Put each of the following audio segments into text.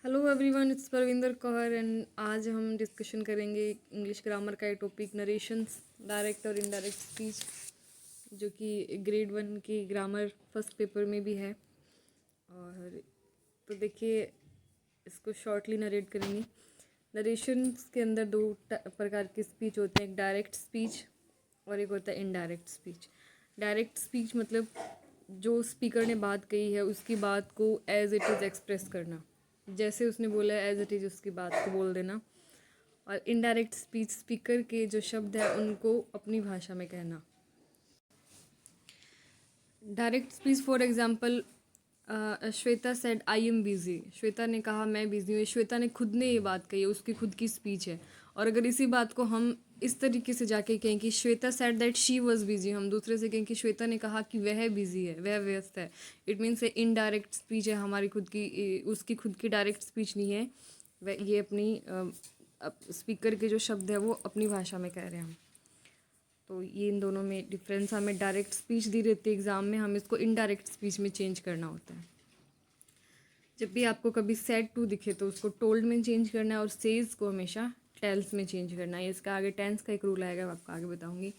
Hello everyone, it's Parvinder Kaur and आज हम discussion करेंगे इंग्लिश ग्रामर का एक टॉपिक नरेशंस, डायरेक्ट और इनडायरेक्ट स्पीच, जो कि ग्रेड 1 की ग्रामर फर्स्ट पेपर में भी है। और तो देखिए, इसको शॉर्टली नरेट करेंगे। नरेशंस के अंदर दो प्रकार की स्पीच होते हैं, एक डायरेक्ट स्पीच और एक होता है इनडायरेक्ट स्पीच। डायरेक्ट स्पीच मतलब जो स्पीकर ने बात कही है उसकी बात को एज इट इज़ एक्सप्रेस करना, जैसे उसने बोला है एज इट इज़ उसकी बात को बोल देना। और इनडायरेक्ट स्पीच स्पीकर के जो शब्द है उनको अपनी भाषा में कहना। Direct speech for example, Shweta said I am busy. Shweta ने कहा मैं बिज़ी हूँ। श्वेता ने खुद ने ये बात कही है, उसकी खुद की स्पीच है। और अगर इसी बात को हम इस तरीके से जाके कहें कि Shweta said that she was busy, हम दूसरे से कहें कि श्वेता ने कहा कि वह बिज़ी है, वह व्यस्त है, it means A indirect speech है, हमारी खुद की, उसकी खुद की डायरेक्ट स्पीच नहीं है। वह ये अपनी स्पीकर के जो शब्द है वो अपनी भाषा में कह रहे हैं हम। तो ये इन दोनों में डिफरेंस, हमें डायरेक्ट स्पीच दी रहती है एग्ज़ाम में, हम इसको इनडायरेक्ट स्पीच में चेंज करना होता है। जब भी आपको कभी सेड टू दिखे तो उसको टोल्ड में चेंज करना है और सेज को हमेशा टेल्स में चेंज करना है। इसका आगे टेंस का एक रूल आएगा, मैं आपको आगे बताऊंगी।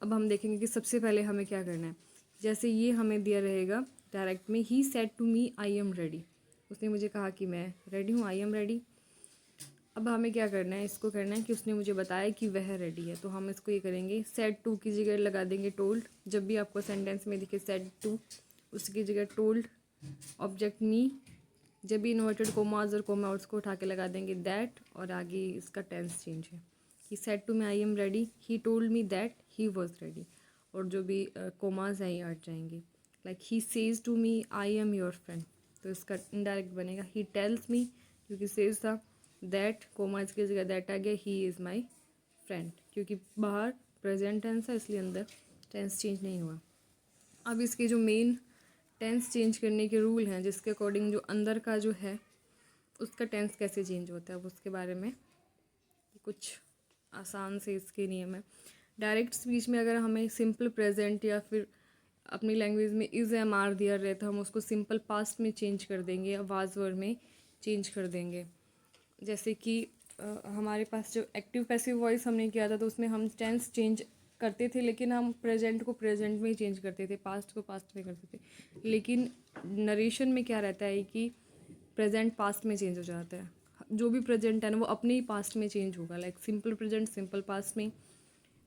अब हम देखेंगे कि सबसे पहले हमें क्या करना है। जैसे ये हमें दिया रहेगा डायरेक्ट में, he said to me I am ready. उसने मुझे कहा कि मैं रेडी हूँ, आई एम रेडी। अब हमें क्या करना है, इसको करना है कि उसने मुझे बताया कि वह रेडी है, तो हम इसको ये करेंगे सेड टू की जगह लगा देंगे टोल्ड। जब भी आपको सेंटेंस में दिखे सेड टू, उसकी जगह टोल्ड, ऑब्जेक्ट मी। जब भी इन्वर्टेड कोमाज और कोमा को उठा के लगा देंगे दैट, और आगे इसका टेंस चेंज है। He said to me I am ready, he told me that he was ready. और जो भी कोमाज हैं ये हट जाएंगे। Like he says to me I am your friend, तो इसका इनडायरेक्ट बनेगा ही टेल्स मी, क्योंकि सेज था। दैट कोमाज की जगह दैट आ गया, ही इज़ माई फ्रेंड, क्योंकि बाहर प्रेजेंट टेंस है इसलिए अंदर टेंस चेंज नहीं हुआ। अब इसके जो मेन टेंस चेंज करने के रूल हैं, जिसके अकॉर्डिंग जो अंदर का जो है उसका टेंस कैसे चेंज होता है, उसके बारे में कुछ आसान से इसके नियम है। डायरेक्ट स्पीच में अगर हमें सिंपल प्रेजेंट या फिर अपनी लैंग्वेज में इज़ एम आर दिया रहे तो हम उसको सिंपल पास्ट में चेंज कर देंगे या वाज वर में चेंज कर देंगे। जैसे कि हमारे पास जो एक्टिव पैसिव वॉइस हमने किया था तो उसमें हम टेंस चेंज करते थे, लेकिन हम प्रेजेंट को प्रेजेंट में ही चेंज करते थे, पास्ट को पास्ट में करते थे। लेकिन नरेशन में क्या रहता है कि प्रेजेंट पास्ट में चेंज हो जाता है। जो भी प्रेजेंट है ना वो अपने ही पास्ट में चेंज होगा। Like simple present simple past में,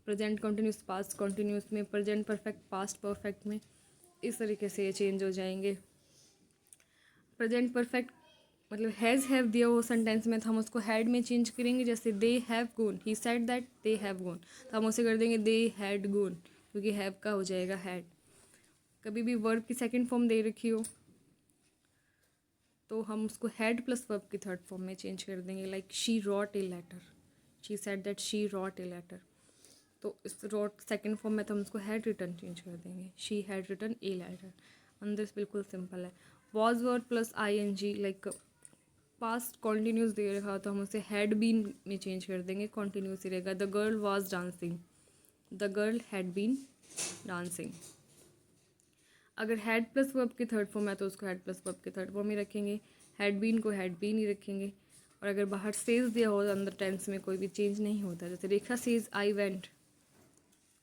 प्रेजेंट कॉन्टीन्यूस पास्ट कॉन्टीन्यूस में, प्रेजेंट परफेक्ट पास्ट परफेक्ट में, इस तरीके से ये चेंज हो जाएंगे। प्रेजेंट परफेक्ट मतलब हैज़ हैव दिया हो सेंटेंस में तो हम उसको हैड में चेंज करेंगे। जैसे they have gone, he said that they have gone, तो हम उसे कर देंगे दे हैड गोन, क्योंकि हैव का हो जाएगा हैड। कभी भी वर्ब की सेकंड फॉर्म दे रखी हो तो हम उसको हैड प्लस वर्ब की थर्ड फॉर्म में चेंज कर देंगे। Like she wrote a letter, she said that she wrote a letter, तो इस रॉट सेकंड फॉर्म में तो हम उसको हैड रिटन चेंज कर देंगे, she had written a letter. अंदर बिल्कुल सिंपल है। Was verb plus I N G, like past continuous दे रखा तो हम उसे हैड बीन में चेंज कर देंगे, कॉन्टीन्यूस ही रहेगा। The girl was dancing, the girl had been dancing. अगर हैड प्लस वर्ब की थर्ड फॉर्म है तो उसको हैड प्लस वर्ब के थर्ड फॉर्म ही रखेंगे, हैड बीन को हैड बीन ही रखेंगे। और अगर बाहर सेज दिया हो तो अंदर टेंस में कोई भी चेंज नहीं होता। जैसे रेखा सेज आई वेंट,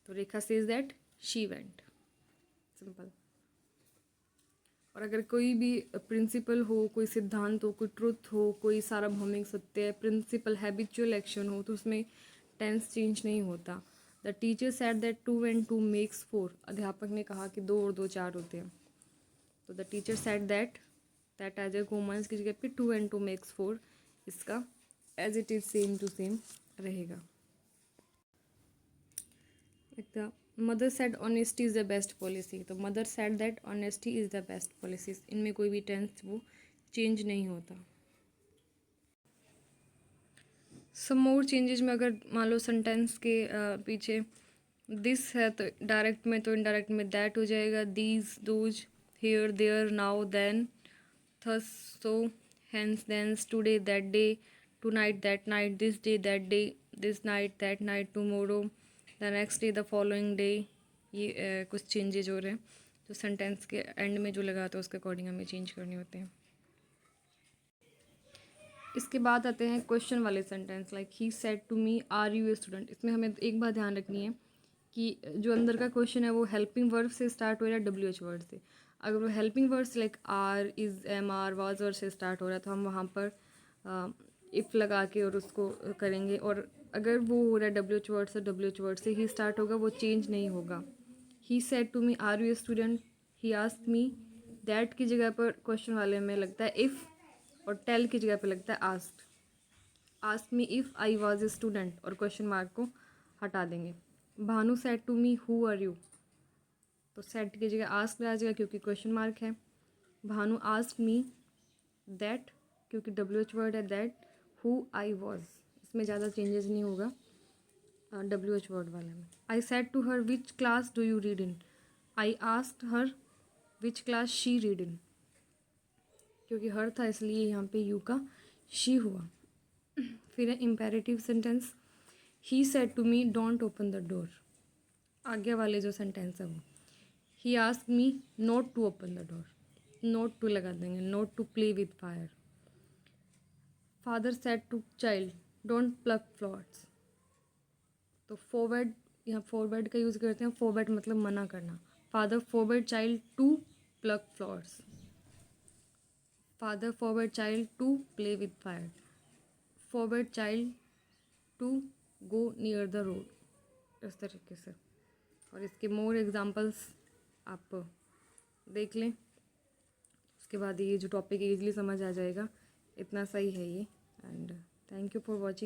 तो Rekha says that she went, simple. और अगर कोई भी प्रिंसिपल हो, कोई सिद्धांत हो, कोई ट्रुथ हो, कोई सार्वभौमिक सत्य, प्रिंसिपल, हैबिचुअल एक्शन हो, तो उसमें टेंस चेंज नहीं होता। The teacher said that 2 and 2 makes 4, अध्यापक ने कहा कि 2 और 2 4 होते हैं, तो the teacher said that as a commas की जगह पे 2 and 2 makes 4, इसका as it is same to same रहेगा। The mother said honesty is the best policy, तो mother said that honesty is the best policy, इनमें कोई भी tense वो चेंज नहीं होता। सम मोर चेंजेस में अगर मान लो सेंटेंस के पीछे दिस है तो डायरेक्ट में, तो इनडायरेक्ट में दैट हो जाएगा। These, those, here, there, now, then, thus, so, hence, thence, today, that day, tonight, that night, this day, that day, this night, that night, tomorrow, the next day, the following day. ये कुछ changes हो रहे हैं जो sentence के and में जो लगा था उसके अकॉर्डिंग हमें चेंज करने होते हैं। इसके बाद आते हैं क्वेश्चन वाले sentence, like he said to me are you a student. इसमें हमें एक बात ध्यान रखनी है कि जो अंदर का क्वेश्चन है वो हेल्पिंग वर्ब से स्टार्ट हो रहा है, डब्ल्यू एच वर्ड से। अगर वो helping words like are, is, am, are, was word से स्टार्ट हो रहा है तो हम वहाँ पर इफ़ लगा के और उसको करेंगे। और अगर वो हो रहा है डब्ल्यू एच वर्ड से, डब्ल्यू एच वर्ड से ही स्टार्ट होगा, वो चेंज नहीं होगा। He said to me are you a student, he asked me, that की जगह पर क्वेश्चन वाले में लगता है इफ़, और टेल की जगह पर लगता है asked. Ask me if I was a student, और क्वेश्चन मार्क को हटा देंगे। Bhanu said to me who are you, तो सेड की जगह आस्क आ जाएगा क्योंकि क्वेश्चन मार्क है। भानु आस्क मी दैट, क्योंकि डब्ल्यू एच वर्ड है दैट, हु आई वॉज, इसमें ज़्यादा चेंजेस नहीं होगा डब्ल्यू एच वर्ड वाले में। I said to her which class do you read in, I asked her which class she read in, क्योंकि her था इसलिए यहाँ पे यू का शी हुआ। फिर है imperative sentence, he said to me don't open the door. आगे वाले जो सेंटेंस है वो, he asked me not to open the door, not to लगा देंगे, not to play with fire. Father said to child don't pluck flowers, तो forward, यहाँ forward का यूज़ करते हैं, फॉरवर्ड मतलब मना करना। Father forward child to pluck flowers, father forward child to play with fire, forward child to go near the road, इस तरीके से। और इसके मोर एग्जांपल्स आप देख लें, उसके बाद ये जो टॉपिक है ईजिली समझ आ जाएगा। इतना सही है ये। And thank you for watching.